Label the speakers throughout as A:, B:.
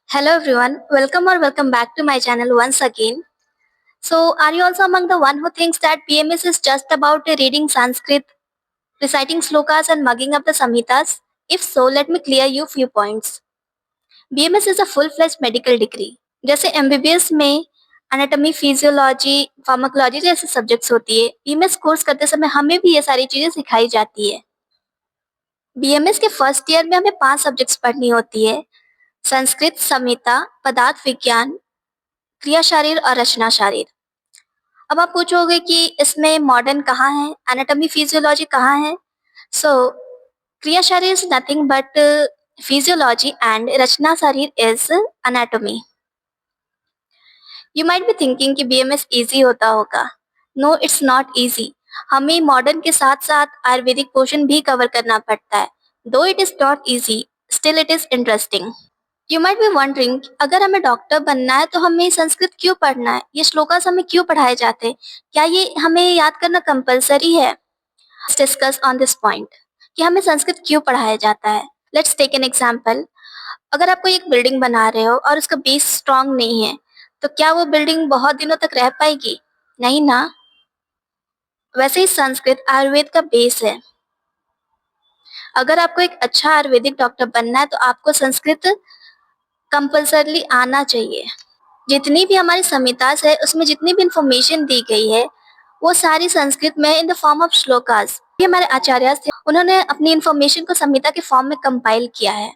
A: Hello everyone, welcome back to my channel once again. So, are you also among the one who thinks that BMS is just about reading Sanskrit, reciting slokas and mugging up the samhitas? If so, let me clear you few points. BMS is a full-fledged medical degree. जैसे MBBS में anatomy, physiology, pharmacology जैसे subjects होती है, BMS course करते समय हमें भी ये सारी चीजें सिखाई जाती है। BMS के फर्स्ट ईयर में हमें 5 सब्जेक्ट्स पढ़नी होती है। संस्कृत, संहिता, पदार्थ विज्ञान, क्रिया शारीर और रचना शारीर। अब आप पूछोगे कि इसमें मॉडर्न कहाँ है, एनाटॉमी फिजियोलॉजी कहाँ है? सो क्रिया शारीर is nothing but physiology and रचना शारीर is anatomy. You might be thinking कि बीएमएस इजी होता होगा। No, it's not easy. हमें मॉडर्न के साथ साथ आयुर्वेदिक पोर्शन भी कवर करना पड़ता है। दो it is not easy, still it is interesting. You might be wondering, अगर हमें डॉक्टर बनना है तो हमें संस्कृत क्यों पढ़ना है, ये श्लोकास हमें क्यों पढ़ाए जाते हैं, क्या ये हमें याद करना कंपलसरी है? डिस्कस ऑन दिस पॉइंट कि हमें संस्कृत क्यों पढ़ाया जाता है। Let's take an example. अगर आप कोई एक बिल्डिंग बना रहे हो और उसका बेस स्ट्रांग नहीं है, तो क्या वो बिल्डिंग बहुत दिनों तक रह पाएगी? नहीं ना। वैसे ही संस्कृत आयुर्वेद का बेस है। अगर आपको एक अच्छा आयुर्वेदिक डॉक्टर बनना है तो आपको संस्कृत कंपलसरली आना चाहिए। जितनी भी हमारी संहितास है उसमें जितनी भी इंफॉर्मेशन दी गई है वो सारी संस्कृत में in the form of shlokas. ये हमारे आचार्य थे, उन्होंने अपनी इंफॉर्मेशन को संहिता के फॉर्म में कंपाइल किया है।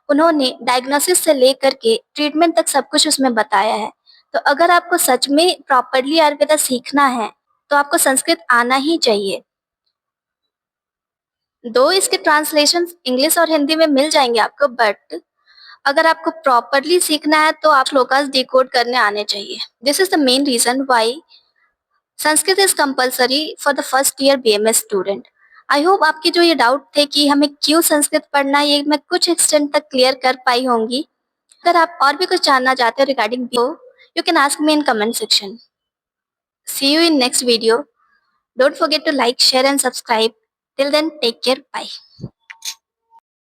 A: उन्होंने डायग्नोसिस से लेकर के ट्रीटमेंट तक सब कुछ उसमें बताया है। तो अगर आपको सच में प्रॉपरली आयुर्वेदा सीखना है तो आपको संस्कृत आना ही चाहिए। दो इसके ट्रांसलेशन इंग्लिश और हिंदी में मिल जाएंगे आपको, बट अगर आपको प्रॉपरली सीखना है तो आप श्लोकास डिकोड करने आने चाहिए। This is the main reason why Sanskrit is compulsory for the first year BMS student. I hope आपके जो ये डाउट थे कि हमें क्यों संस्कृत पढ़ना है, ये मैं कुछ एक्सटेंट तक क्लियर कर पाई होंगी। अगर आप और भी कुछ जानना चाहते हो regarding you can ask me in comment section. See you in next video. Don't forget to like, share and subscribe. Till then take care, bye.